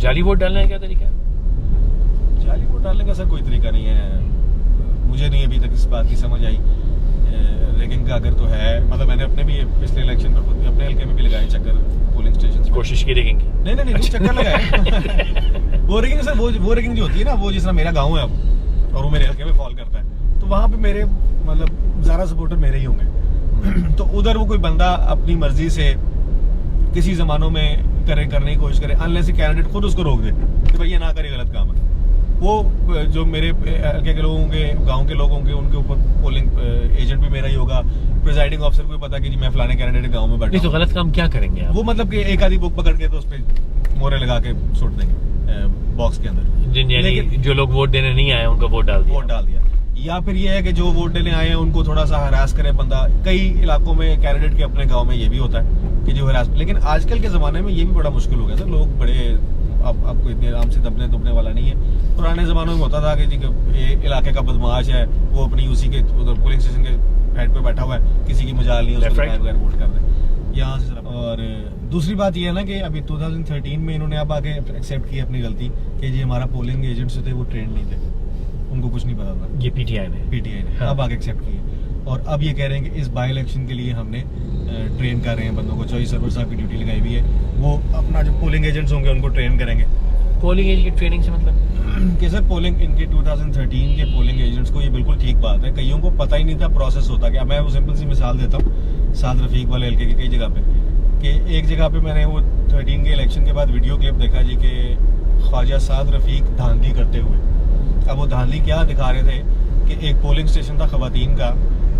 जाली वोट डालने का क्या तरीका है? जाली वोट डालने का सर कोई तरीका नहीं है, मुझे नहीं अभी तक इस बात की समझ आई। रिगिंग का अगर तो है, मतलब मैंने अपने भी पिछले इलेक्शन में खुद भी अपने हल्के में भी लगाए चक्कर पोलिंग स्टेशन। कोशिश की रिगिंग की? नहीं चक्कर लगाए। वो रिगिंग सर वो रिगिंग जो होती है ना, वो जिस तरह मेरा गाँव है अब और वो मेरे हल्के में फॉल करता है, तो वहाँ पे मेरे मतलब ज़्यादा सपोर्टर मेरे ही होंगे। तो उधर वो कोई बंदा अपनी मर्जी से किसी जमानों में करने की कोशिश करे, अनलेस कैंडिडेट खुद उसको रोक दे कि भाई ये ना करे, गलत काम है, वो जो मेरे हल्के के लोगों के गांव के लोग होंगे उनके ऊपर पोलिंग एजेंट भी मेरा ही होगा, प्रिजाइडिंग ऑफिसर को भी पता कि जी मैं फलाने कैंडिडेट गांव में बैठा। तो गलत काम क्या करेंगे आप? वो मतलब कि एक आधी बुक पकड़ के तो उस पर मोहरे लगा के सुट देंगे बॉक्स के अंदर। यानी जो लोग वोट देने नहीं आए उनका वोट डाल दिया। या फिर ये है कि जो वोट देने आए हैं उनको थोड़ा सा हरास करे बंदा। कई इलाकों में कैंडिडेट के अपने गांव में ये भी होता है कि जो हरास, लेकिन आजकल के जमाने में ये भी बड़ा मुश्किल हो गया था। लोग बड़े अब आपको इतने आराम से दबने वाला नहीं है। पुराने जमानों में होता था कि जी ये इलाके का बदमाश है, वो अपनी यूसी के उधर पोलिंग स्टेशन के हेड पे बैठा हुआ है, किसी की मजाल नहीं है उसको बगैर वोट कर दे यहाँ से। और दूसरी बात ये है ना कि अभी 2013 में इन्होंने अब आगे एक्सेप्ट की अपनी गलती कि जी हमारा पोलिंग एजेंट्स थे वो ट्रेंड नहीं थे, उनको कुछ नहीं पता था। ये पीटीआई ने हाँ। अब आगे एक्सेप्ट किए और अब ये कह रहे हैं कि इस बाई इलेक्शन के लिए हमने ट्रेन कर रहे हैं बंदों को। चौधरी सरवर साहब की ड्यूटी लगाई हुई है, वो अपना जो पोलिंग एजेंट्स होंगे उनको ट्रेन करेंगे। पोलिंग एजेंट की ट्रेनिंग से मतलब कि सर पोलिंग इनके 2013 के पोलिंग एजेंट्स को, ये बिल्कुल ठीक बात है, कईयों को पता ही नहीं था प्रोसेस होता क्या। मैं वो सिंपल सी मिसाल देता हूँ साद रफीक वाले हल्के की कई जगह पे, कि एक जगह पे मैंने वो 13 के इलेक्शन के बाद वीडियो क्लिप देखा जी कि ख्वाजा साद रफीक धांधली करते हुए। अब वो धांधली क्या दिखा रहे थे कि एक पोलिंग स्टेशन था खवातीन का,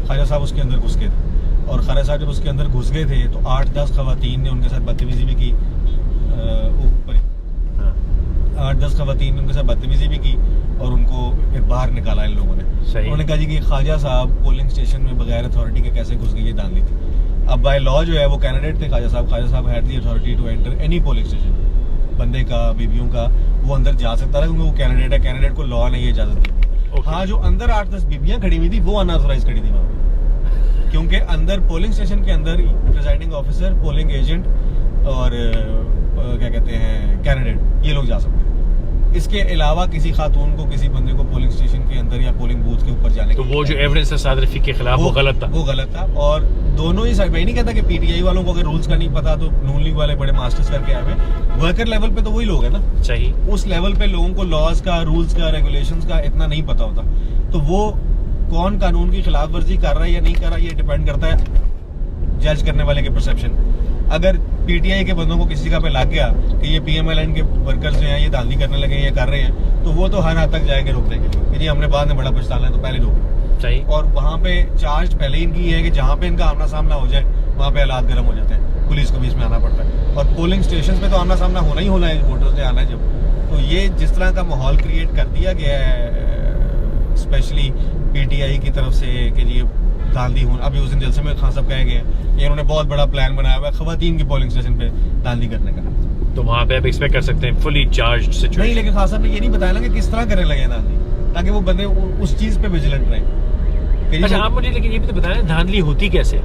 ख्वाजा साहब उसके अंदर घुस गए थे और ख्वाजा साहब जब उसके अंदर घुस गए थे तो 8-10 खवातीन ने उनके साथ बदतमीजी भी की। 8-10 खवातीन ने उनके साथ बदतमीजी भी की और उनको फिर बाहर निकाला इन लोगों ने। उन्होंने कहा जी कि ख्वाजा साहब पोलिंग स्टेशन में बगैर अथॉरिटी के कैसे घुस गए, ये धांधली थी। अब बाय लॉ जो है वो कैंडिडेट थे Khwaja Sahab had the authority to enter any polling station. बंदे का, बीबियों का, वो अंदर जा सकता था क्योंकि वो कैंडिडेट है, कैंडिडेट को लॉ ने ये इजाजत दी। हाँ, जो अंदर 8-10 बीबियां खड़ी हुई थी वो अनऑथराइज खड़ी थी वहां पे, क्योंकि अंदर पोलिंग स्टेशन के अंदर प्रिजाइडिंग ऑफिसर, पोलिंग एजेंट और क्या कहते हैं कैंडिडेट, ये लोग जा सकते हैं। इसके अलावा किसी खातून को, किसी बंदे को पोलिंग स्टेशन के अंदर या पोलिंग बूथ के ऊपर जाने तो वो जो एविडेंस है साद रफीक के खिलाफ वो गलत था। और दोनों ही साइड, मैं नहीं कहता कि पीटीआई वालों को अगर रूल्स का नहीं पता तो नून लीग वाले बड़े मास्टर्स करके आए हुए। वर्कर लेवल पे तो वही लोग है ना, सही, उस लेवल पे लोगों को लॉज का, रूल्स का, रेगुलेशंस का इतना नहीं पता होता। तो वो कौन कानून की खिलाफ वर्जी कर रहा है या नहीं कर रहा, ये डिपेंड करता है जज करने वाले के परसेप्शन। अगर पीटीआई के बंदों को किसी का पे लग गया कि ये पीएमएलएन के वर्कर्स जो हैं ये धांधली करने लगे, ये कर रहे हैं, तो वो तो हर हद तक जाएंगे रोकने के लिए कि जी हमने बाद में बड़ा पछताना है तो पहले रोको। सही। और वहाँ पे चार्ज पहले इनकी है कि जहाँ पे इनका आमना सामना हो जाए वहाँ पे हालात गर्म हो जाते हैं, पुलिस को भी इसमें आना पड़ता है। और पोलिंग स्टेशन पे तो आमना सामना होना ही होना है, वोटर्स ने आना है जब। तो ये जिस तरह का माहौल क्रिएट कर दिया गया है स्पेशली पीटीआई की तरफ से कि ये धांधली हो, अभी उस दिन जलसे में खान साहब कहे गए ये उन्होंने बहुत बड़ा प्लान बनाया हुआ है खवातीन की पोलिंग स्टेशन पे धांधली करने का। तो वहाँ पे आप एक्सपेक्ट कर सकते हैं फुली चार्ज्ड सिचुएशन। नहीं, लेकिन खान साहब ने ये नहीं बताया ना कि किस तरह करने लगे धांधली, ताकि वो बंदे उस चीज पे विजिलेंट रहे। अच्छा, आप मुझे लेकिन ये भी तो बताया धांधली होती कैसे,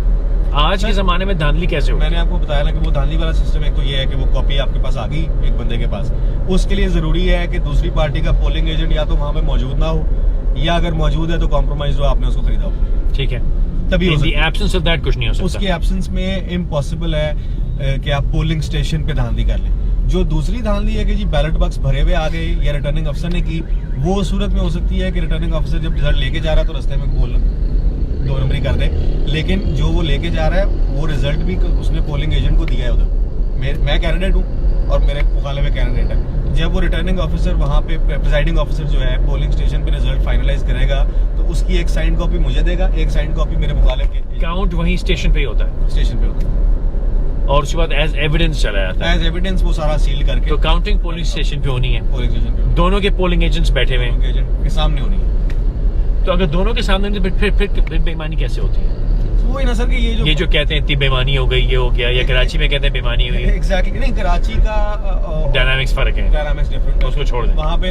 आज के जमाने में धांधली कैसे हो? मैंने आपको बताया ना कि वो धांधली वाला सिस्टम एक तो ये है कि वो कॉपी आपके पास आ गई एक बंदे के पास, उसके लिए जरूरी है कि दूसरी पार्टी का पोलिंग एजेंट या तो वहाँ पे मौजूद ना हो, या अगर मौजूद है तो कॉम्प्रोमाइज हो, आपने उसको खरीदा हो। ठीक है, तभी in the absence of that कुछ नहीं हो सकता। उसके एब्सेंस में इम्पॉसिबल है कि आप पोलिंग स्टेशन पे धांधली कर लें। जो दूसरी धांधली है कि जी बैलेट बॉक्स भरे हुए आ गए या रिटर्निंग अफसर ने की, वो सूरत में हो सकती है कि रिटर्निंग अफसर जब रिजल्ट लेके जा रहा है तो रास्ते में बोल 2 नंबरी कर दे, लेकिन जो वो लेके जा रहा है वो रिजल्ट भी उसने पोलिंग एजेंट को दिया है उधर। मैं कैंडिडेट हूँ और मेरे मुखालिफ कैंडिडेट है, जब वो रिटर्निंग ऑफिसर वहाँ पे प्रिजाइडिंग ऑफिसर जो है पोलिंग स्टेशन पे रिजल्ट फाइनलाइज करेगा तो उसकी एक साइंड कॉपी मुझे देगा, एक साइंड कॉपी मेरे मुखालिफ के। काउंट वहीं स्टेशन पे ही होता है, स्टेशन पे होता है, और उसके बाद एज एविडेंस चला जाता है। एज एविडेंस वो सारा सील करके तो काउंटिंग पोलिंग स्टेशन पे होनी है, पोलिंग स्टेशन पे दोनों के पोलिंग एजेंट्स बैठे हुए हैं, एजेंट के सामने होनी है। तो अगर दोनों के सामने फिर बेईमानी कैसे होती है? वो ही ना सर कि ये जो कहते हैं इतनी बेईमानी हो गई, ये हो गया, या कराची में कहते हैं बेईमानी हुई, एग्जैक्टली नहीं, कराची का डायनामिक्स फर्क है, डायनामिक्स डिफरेंट है, उसको छोड़ दें। वहाँ पे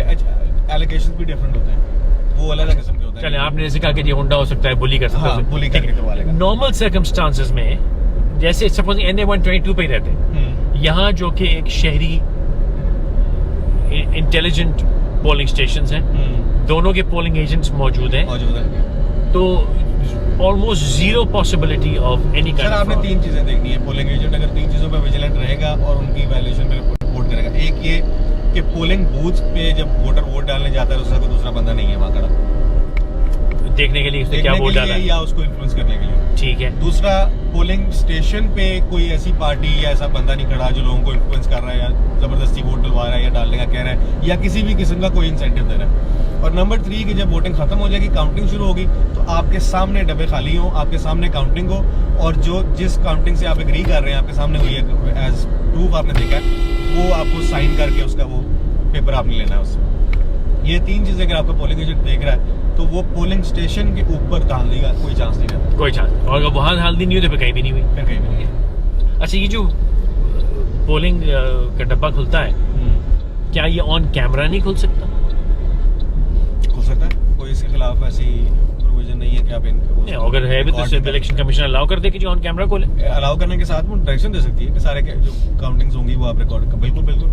एलिगेशंस भी डिफरेंट होते हैं, वो अलग किस्म के होते हैं। चलिए, आपने जैसे कहा कि ये होंडा हो सकता है, बुली कर सकता है, बुली करके करवा लेगा। नॉर्मल सर्कमस्टांसेस में जैसे सपोज NA 122 पे ही रहते हैं, यहाँ जो कि एक शहरी इंटेलिजेंट पोलिंग स्टेशन हैं, दोनों के पोलिंग एजेंट्स मौजूद हैं, मौजूद है। तो almost zero possibility of any sir आपने तीन चीजें देखनी है। पोलिंग एजेंट अगर तीन चीजों पे विजिलेंट रहेगा और उनकी वैल्यूएशन पे रिपोर्ट करेगा। एक ये कि पोलिंग बूथ पे जब वोटर वोट डालने जाता है तो उसका कोई दूसरा बंदा नहीं है वहाँ खड़ा देखने के लिए उसने क्या देखने वोट के डाला लिए है। या उसको इन्फ्लुएंस करने के लिए। ठीक है, दूसरा, पोलिंग स्टेशन पे कोई ऐसी पार्टी या ऐसा बंदा नहीं खड़ा जो लोगों को इन्फ्लुएंस कर रहा है या जबरदस्ती वोट डलवा रहा है या डालने का कह रहा है या किसी भी किस्म का कोई इंसेंटिव दे रहा है। और नंबर 3 कि जब वोटिंग खत्म हो जाएगी, काउंटिंग शुरू होगी, तो आपके सामने डब्बे खाली हो, आपके सामने काउंटिंग हो और जो जिस काउंटिंग से आप एग्री कर रहे हैं आपके सामने हुई है, एज प्रूफ आपने देखा है, वो आपको साइन करके उसका वो पेपर आपने लेना है उससे। ये तीन चीजें अगर आपका पोलिंग एजेंट देख रहा है तो वो पोलिंग स्टेशन के ऊपर डालने का कोई चांस नहीं रहता, कोई चांस। और अगर वहां हालती नहीं हुई तो फिर कहीं भी नहीं हुई। फिर कहीं भी नहीं है। अच्छा, ये जो पोलिंग का डब्बा खुलता है, क्या ये ऑन कैमरा नहीं खुल सकता? खुल सकता है, कोई इसके खिलाफ ऐसी प्रोविजन नहीं है कि आप इनको अगर है भी तो सिर्फ इलेक्शन कमीशन अलाउ कर दे कि जो ऑन कैमरा खोले। अलाउ करने के साथ वो डायरेक्शन दे सकती है कि सारे जो काउंटिंग्स होंगी वो आप रिकॉर्ड कर। बिल्कुल बिल्कुल